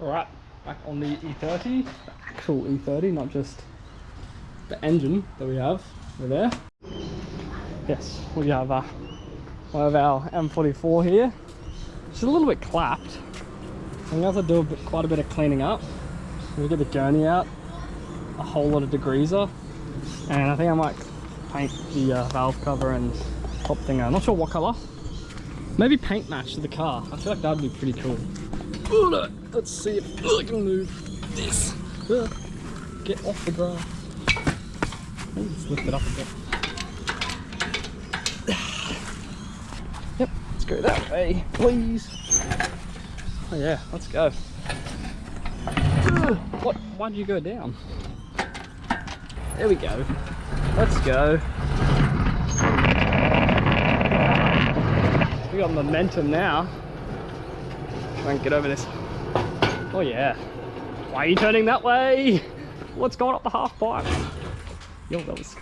Alright, back on the E30, the actual E30, not just the engine that we have over there. Yes, we have one of our M44 here. It's a little bit clapped. I'm going to have to do quite a bit of cleaning up. We'll get the gurney out, a whole lot of degreaser, and I think I might paint the valve cover and top thing out. Not sure what colour. Maybe paint match to the car. I feel like that would be pretty cool. Let's see if I can move this. Get off the ground. Let's lift it up a bit. Yep, let's go that way, please. Oh yeah, let's go. What? Why'd you go down? There we go. Let's go. We got momentum now. Try and get over this. Oh yeah. Why are you turning that way? What's going up the half pipe? Yo, that's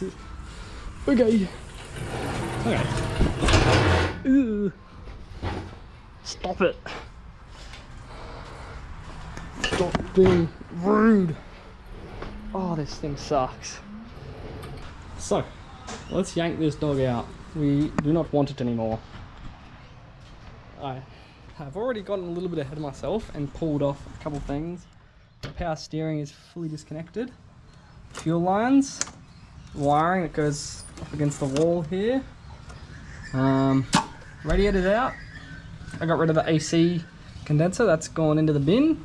it. Okay. Okay. Ooh. Stop it. Stop being rude. Oh, this thing sucks. So, let's yank this dog out. We do not want it anymore. I have already gotten a little bit ahead of myself and pulled off a couple things. The power steering is fully disconnected. Fuel lines, wiring that goes up against the wall here. Radiator's out. I got rid of the AC condenser, that's gone into the bin.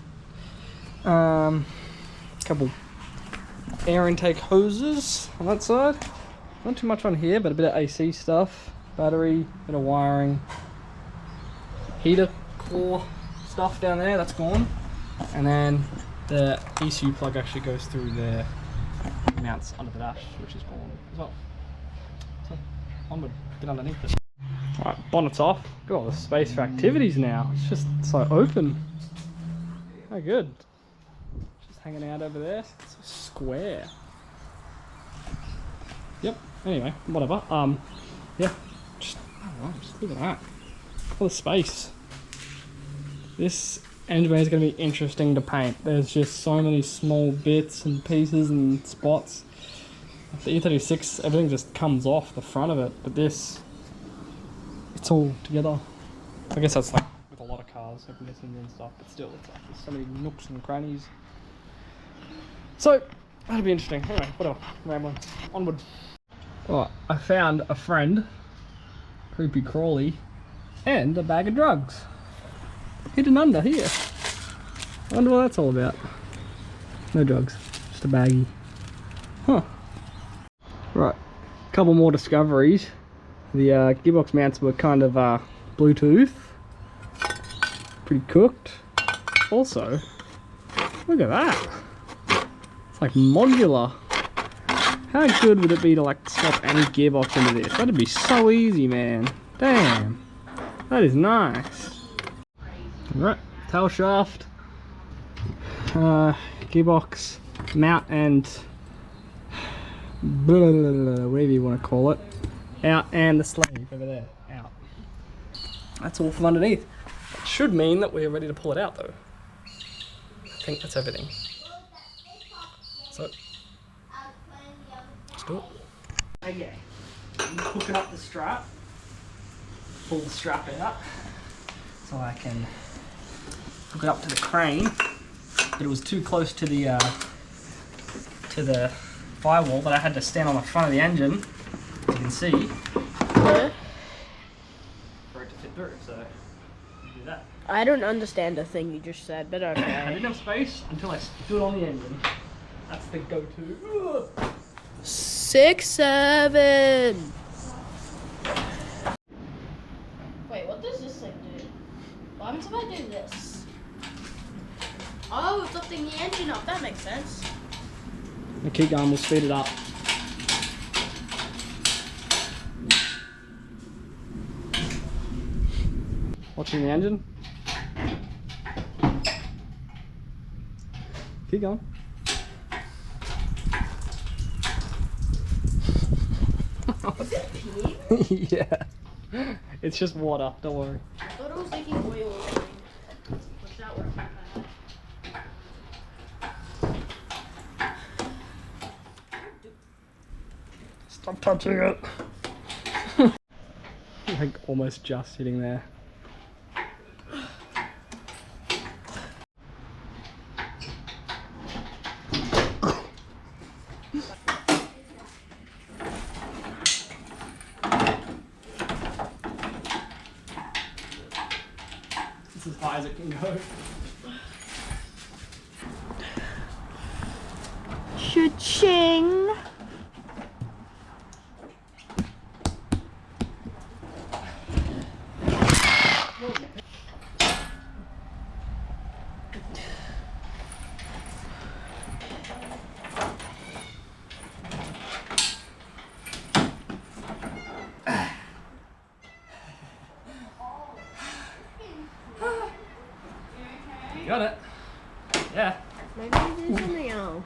Couple air intake hoses on that side. Not too much on here, but a bit of AC stuff. Battery, bit of wiring. Heater core stuff down there, that's gone. And then the ECU plug actually goes through there, mounts under the dash, which is gone as well. So, onward, get underneath it. Alright, bonnet's off. Got all the space for activities now. It's just so open. Oh good. Just hanging out over there. It's so square. Yep, anyway, whatever. Yeah. Just, I don't know, just look at that. All the space. This engine bay is going to be interesting to paint. There's just so many small bits and pieces and spots. The E36, everything just comes off the front of it, but this, it's all together. I guess that's like with a lot of cars, everything and stuff, but still, it's like there's so many nooks and crannies. So, that'll be interesting. Anyway, whatever, rambling. Onward. Alright, I found a friend, Creepy Crawly, and a bag of drugs. Hidden under here. I wonder what that's all about. No drugs, just a baggie. Huh. Right, couple more discoveries. The gearbox mounts were kind of Bluetooth. Pretty cooked. Also, look at that. It's like modular. How good would it be to like swap any gearbox into this? That'd be so easy, man. Damn. That is nice. Alright, tail shaft, gearbox, mount and whatever you want to call it, out, and the sleeve over there, out. That's all from underneath. It should mean that we're ready to pull it out though. I think that's everything. So, let's do it. Okay, I'm hooking up the strap, pull the strap out so I can hook it up to the crane, but it was too close to the firewall that I had to stand on the front of the engine, as you can see, for it to fit through, so do that. I don't understand the thing you just said, but okay. I didn't have space until I stood on the engine. That's the go-to. 6, 7. Wait, what does this thing do? What happens if I do this? Oh, it's lifting the engine up. That makes sense. Keep going, we'll speed it up. Watching the engine. Keep going. Is it pee? Yeah. It's just water, don't worry. I thought it was making oil. Which that works. Stop touching it. Like almost just hitting there. It's as high as it can go. Cha-ching! Got it. Yeah. Maybe do something else.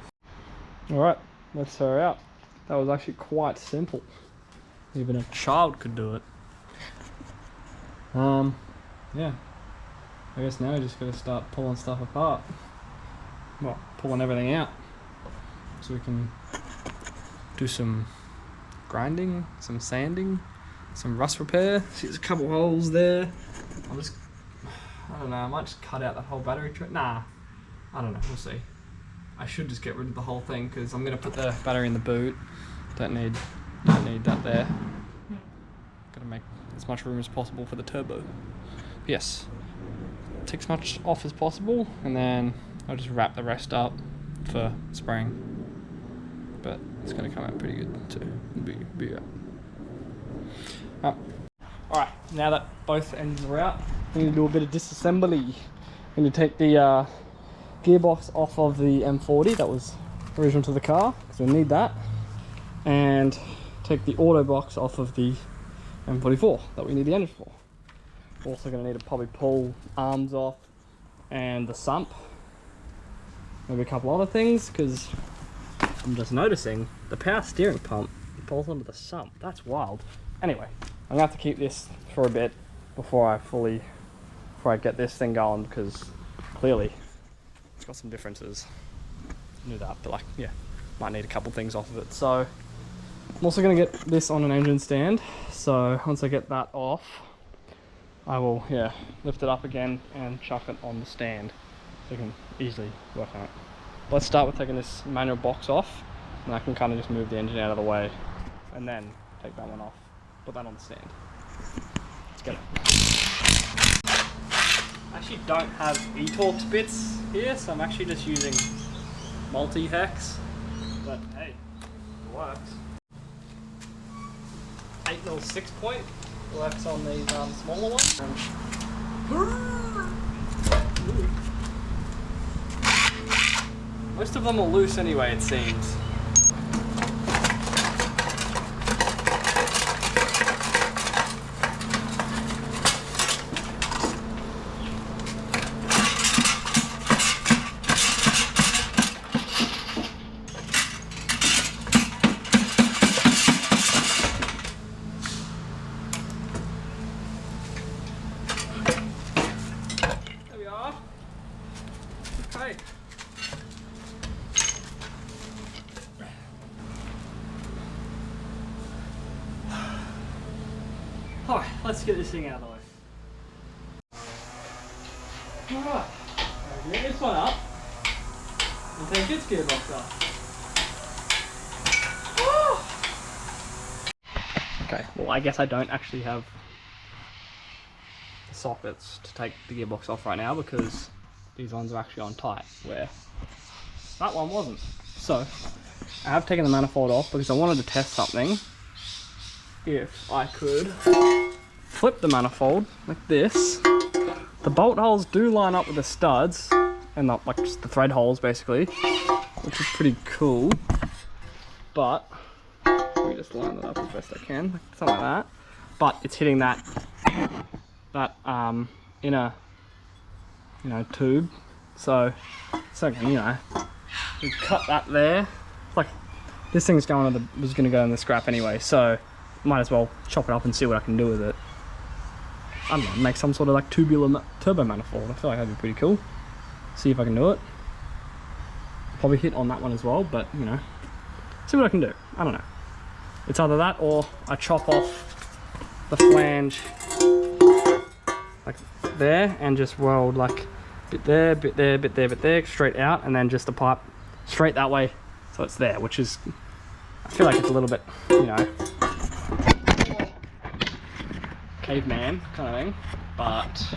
Alright, let's her out. That was actually quite simple. Even a child could do it. Yeah. I guess now we just gotta start pulling stuff apart. Well, pulling everything out. So we can do some grinding, some sanding, some rust repair. See, there's a couple holes there. I don't know, I might just cut out that whole battery tray. Nah, I don't know, we'll see. I should just get rid of the whole thing because I'm going to put the battery in the boot. Don't need that there. Gotta make as much room as possible for the turbo. Yes, take as much off as possible and then I'll just wrap the rest up for spraying. But it's going to come out pretty good too. Be Alright, now that both ends are out, I'm going to do a bit of disassembly. I'm going to take the gearbox off of the M40 that was original to the car, because we need that, and take the auto box off of the M44 that we need the engine for. Also going to need to probably pull arms off and the sump, maybe a couple other things, because I'm just noticing the power steering pump pulls onto the sump. That's wild. Anyway, I'm going to have to keep this for a bit before I get this thing going, because clearly it's got some differences. I knew that, but like, yeah, might need a couple things off of it. So I'm also going to get this on an engine stand. So once I get that off, I will, yeah, lift it up again and chuck it on the stand so you can easily work on it. Let's start with taking this manual box off, and I can kind of just move the engine out of the way and then take that one off, put that on the stand. Let's get it. I actually don't have E-Torx bits here, so I'm actually just using multi-hex, but hey, it works. 8mm 6-point works on these smaller ones. Most of them are loose anyway, it seems. There we are. Okay. Alright, let's get this thing out of the way. Alright, get this one up and take its gearbox off. Okay, well I guess I don't actually have the sockets to take the gearbox off right now because these ones are actually on tight, where that one wasn't. So I have taken the manifold off because I wanted to test something. If I could flip the manifold like this, the bolt holes do line up with the studs and not like just the thread holes basically, which is pretty cool. But let me just line it up as best I can, like something like that. But it's hitting that inner, tube. So we cut that there. Like this thing's was going to go in the scrap anyway, so might as well chop it up and see what I can do with it. I don't know, make some sort of like tubular turbo manifold. I feel like that'd be pretty cool. See if I can do it. Probably hit on that one as well, but see what I can do. I don't know. It's either that or I chop off the flange like there and just weld like bit there, bit there, bit there, bit there, straight out, and then just the pipe straight that way so it's there, which is, I feel like it's a little bit, you know, caveman kind of thing, but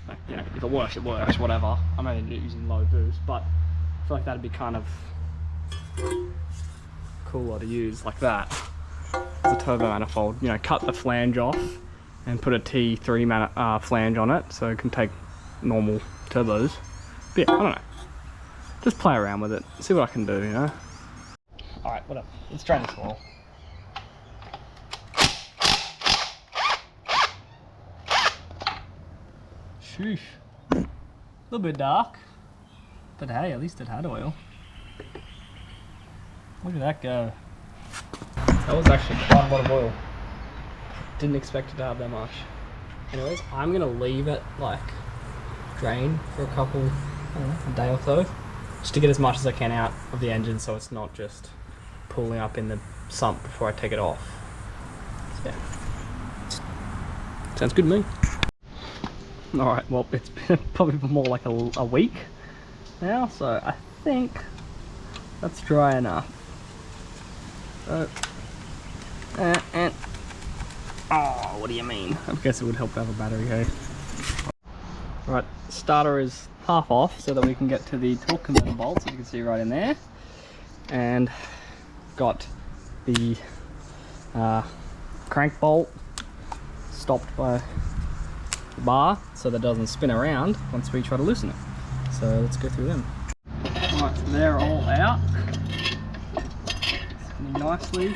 like, you know, if it works, whatever. I'm only using low boost, but I feel like that'd be kind of cooler to use like that as a turbo manifold. You know, cut the flange off and put a T3 flange on it so it can take normal turbos. But yeah, I don't know. Just play around with it, see what I can do, you know. Alright, whatever. Let's drain this oil. Sheesh. A little bit dark. But hey, at least it had oil. Look at that go. That was actually quite a lot of oil. Didn't expect it to have that much. Anyways, I'm gonna leave it like drain for a couple, I don't know, a day or so. Just to get as much as I can out of the engine so it's not just pulling up in the sump before I take it off. So, yeah. Sounds good to me. Alright, well, it's been probably more like a week now, so I think that's dry enough. So, and oh, what do you mean? I guess it would help to have a battery, hey? Right, starter is half off so that we can get to the torque converter bolts, as you can see right in there. And got the crank bolt stopped by the bar so that it doesn't spin around once we try to loosen it. So let's go through them. Right, so they're all out. Spinning nicely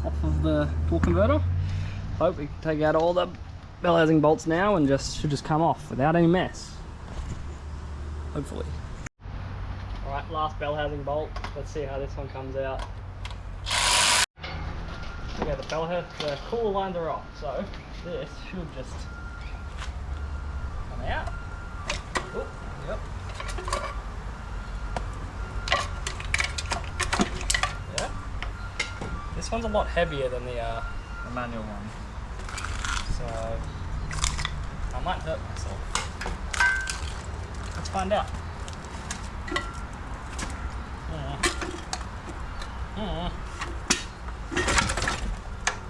off of the torque converter. Hope we can take out all the bell housing bolts now and should just come off without any mess. Hopefully. Alright, last bell housing bolt. Let's see how this one comes out. Okay, the cooler lines are off, so this should just come out. Oh, yep. Yeah. This one's a lot heavier than the manual one, so I might hurt myself. Let's find out.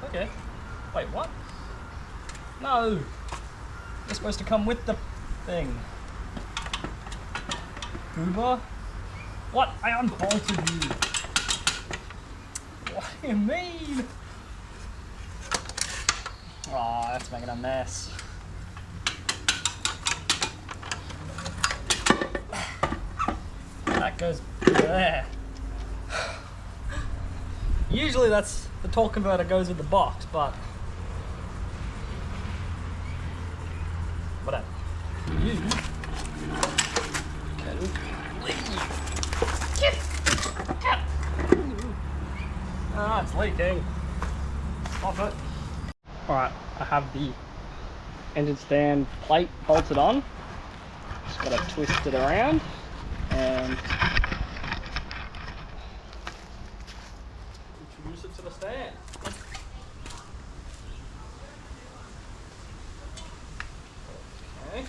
Okay. Wait, what? No! They're supposed to come with the thing. Goober? What? I unbolted you. What do you mean? Oh, that's making a mess. That goes there. Usually that's the torque converter goes with the box, but whatever. You can leave. Ah, it's leaking. Stop it. Alright, I have the engine stand plate bolted on. Just gotta twist it around and introduce it to the stand. Okay.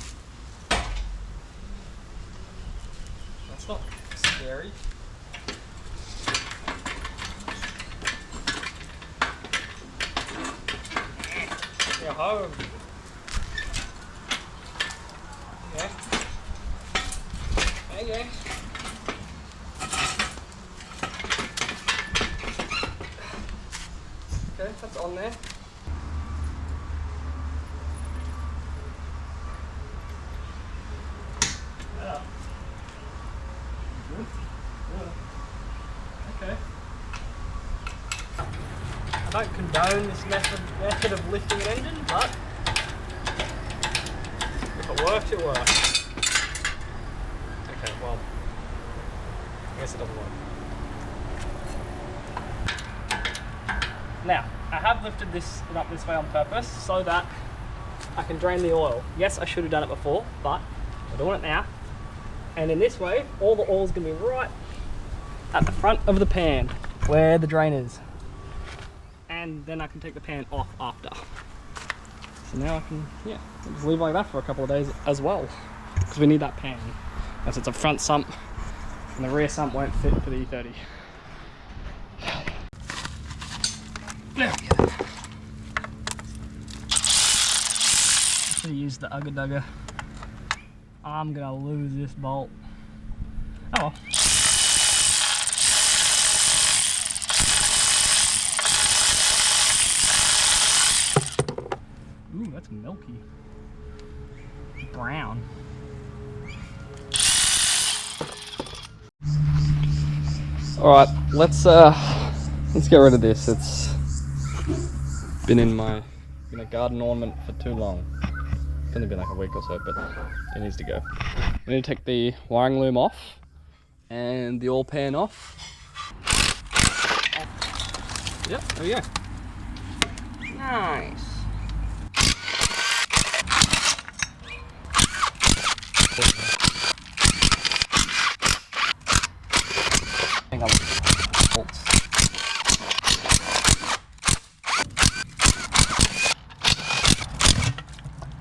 That's not scary. You're home. Okay. Okay. Okay, that's on there. Yeah. Good. Yeah. Okay. I don't condone this method of lifting an engine, but if it works, it works. Okay, well, I guess it doesn't work. Now, I have lifted this up this way on purpose so that I can drain the oil. Yes, I should have done it before, but we're doing it now. And in this way, all the oil is going to be right at the front of the pan where the drain is. and then I can take the pan off after. So now I can, yeah, just leave it like that for a couple of days as well, because we need that pan, as it's a front sump, and the rear sump won't fit for the E30. There we go. Should have used the Ugga Dugger. I'm gonna lose this bolt. Oh well. Ooh, that's milky. Brown. Alright, let's get rid of this. It's been in a garden ornament for too long. It's only been like a week or so, but it needs to go. We need to take the wiring loom off and the oil pan off. Yep, there we go. Nice.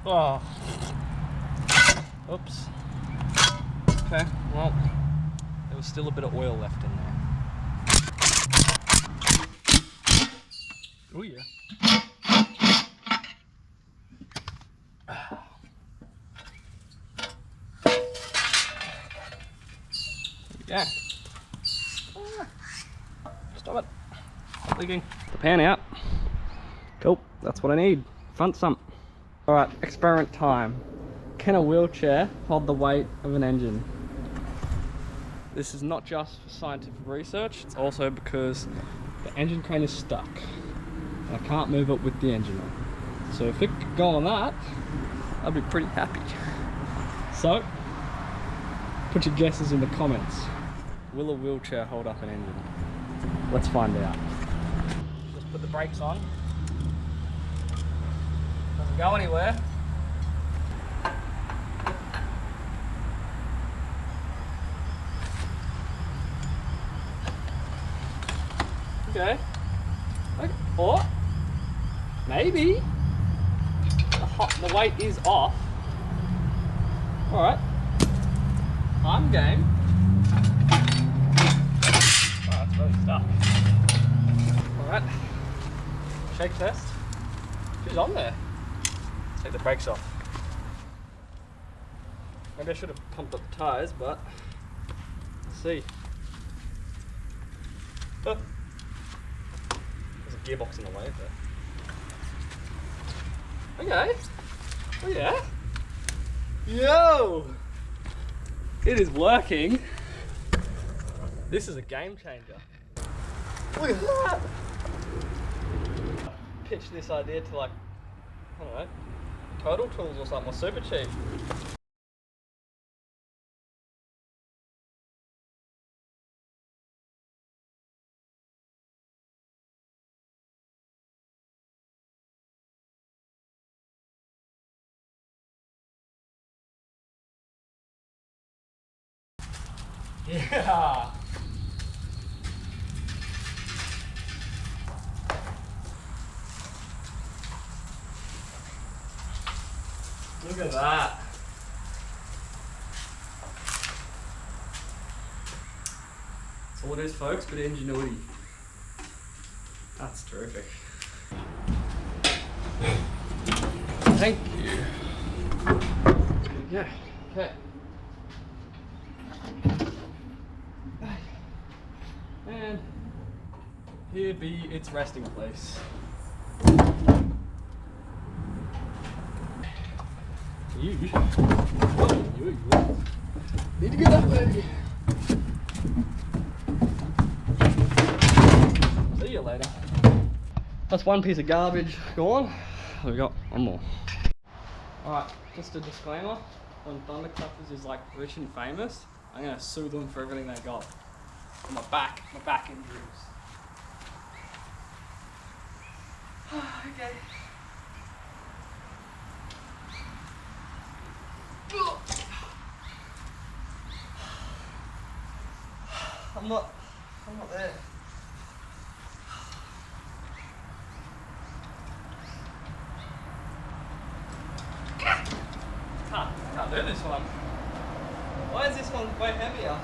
Oh. Oops. Okay, well, there was still a bit of oil left in there. Oh yeah. Yeah. Stop it. Stop leaking. The pan out. Cool, that's what I need. Front sump. Alright, experiment time. Can a wheelchair hold the weight of an engine? This is not just for scientific research, it's also because the engine crane is stuck. And I can't move it with the engine on. So if it could go on that, I'd be pretty happy. So, put your guesses in the comments. Will a wheelchair hold up an engine? Let's find out. Just put the brakes on. Doesn't go anywhere. Okay. Okay. Or maybe the weight is off. Alright. I'm game. Oh, it's really stuck. Alright. Shake test. She's on there. Let's take the brakes off. Maybe I should have pumped up the tyres, but let's see. Oh. There's a gearbox in the way there. Okay. Oh yeah. Yo! It is working. This is a game changer. Look at that! Pitch this idea to like, I don't know, Total Tools or something, or Super Cheap. Yeah! Look at that. That's all it is, folks, but ingenuity. That's terrific. Thank you. Yeah, okay. And here be its resting place. You need to get that way. See you later. That's one piece of garbage gone. We got one more. Alright, just a disclaimer. When Thunderclappers is like rich and famous, I'm gonna sue them for everything they got. My back injuries. Okay. I'm not there. Can't do this one. Why is this one way heavier?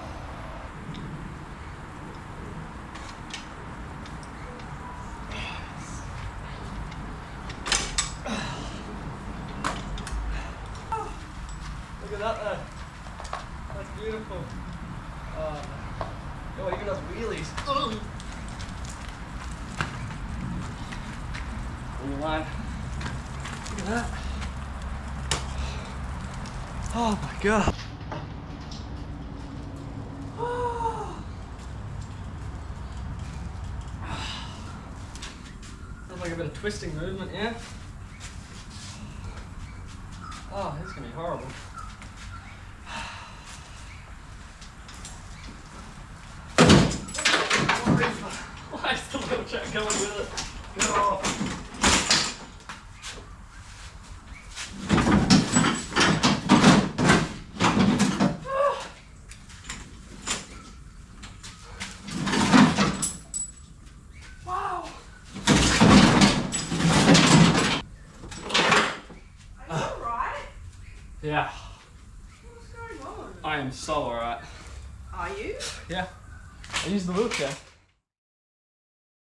Look at that though. That's beautiful. Oh, even does wheelies. On your line. Look at that. Oh my god. Sounds like a bit of twisting movement, yeah? Oh, this is gonna be horrible. Why is the little check going with it? Get off. Yeah. What's going on? I am so alright. Are you? Yeah. I use the wheelchair.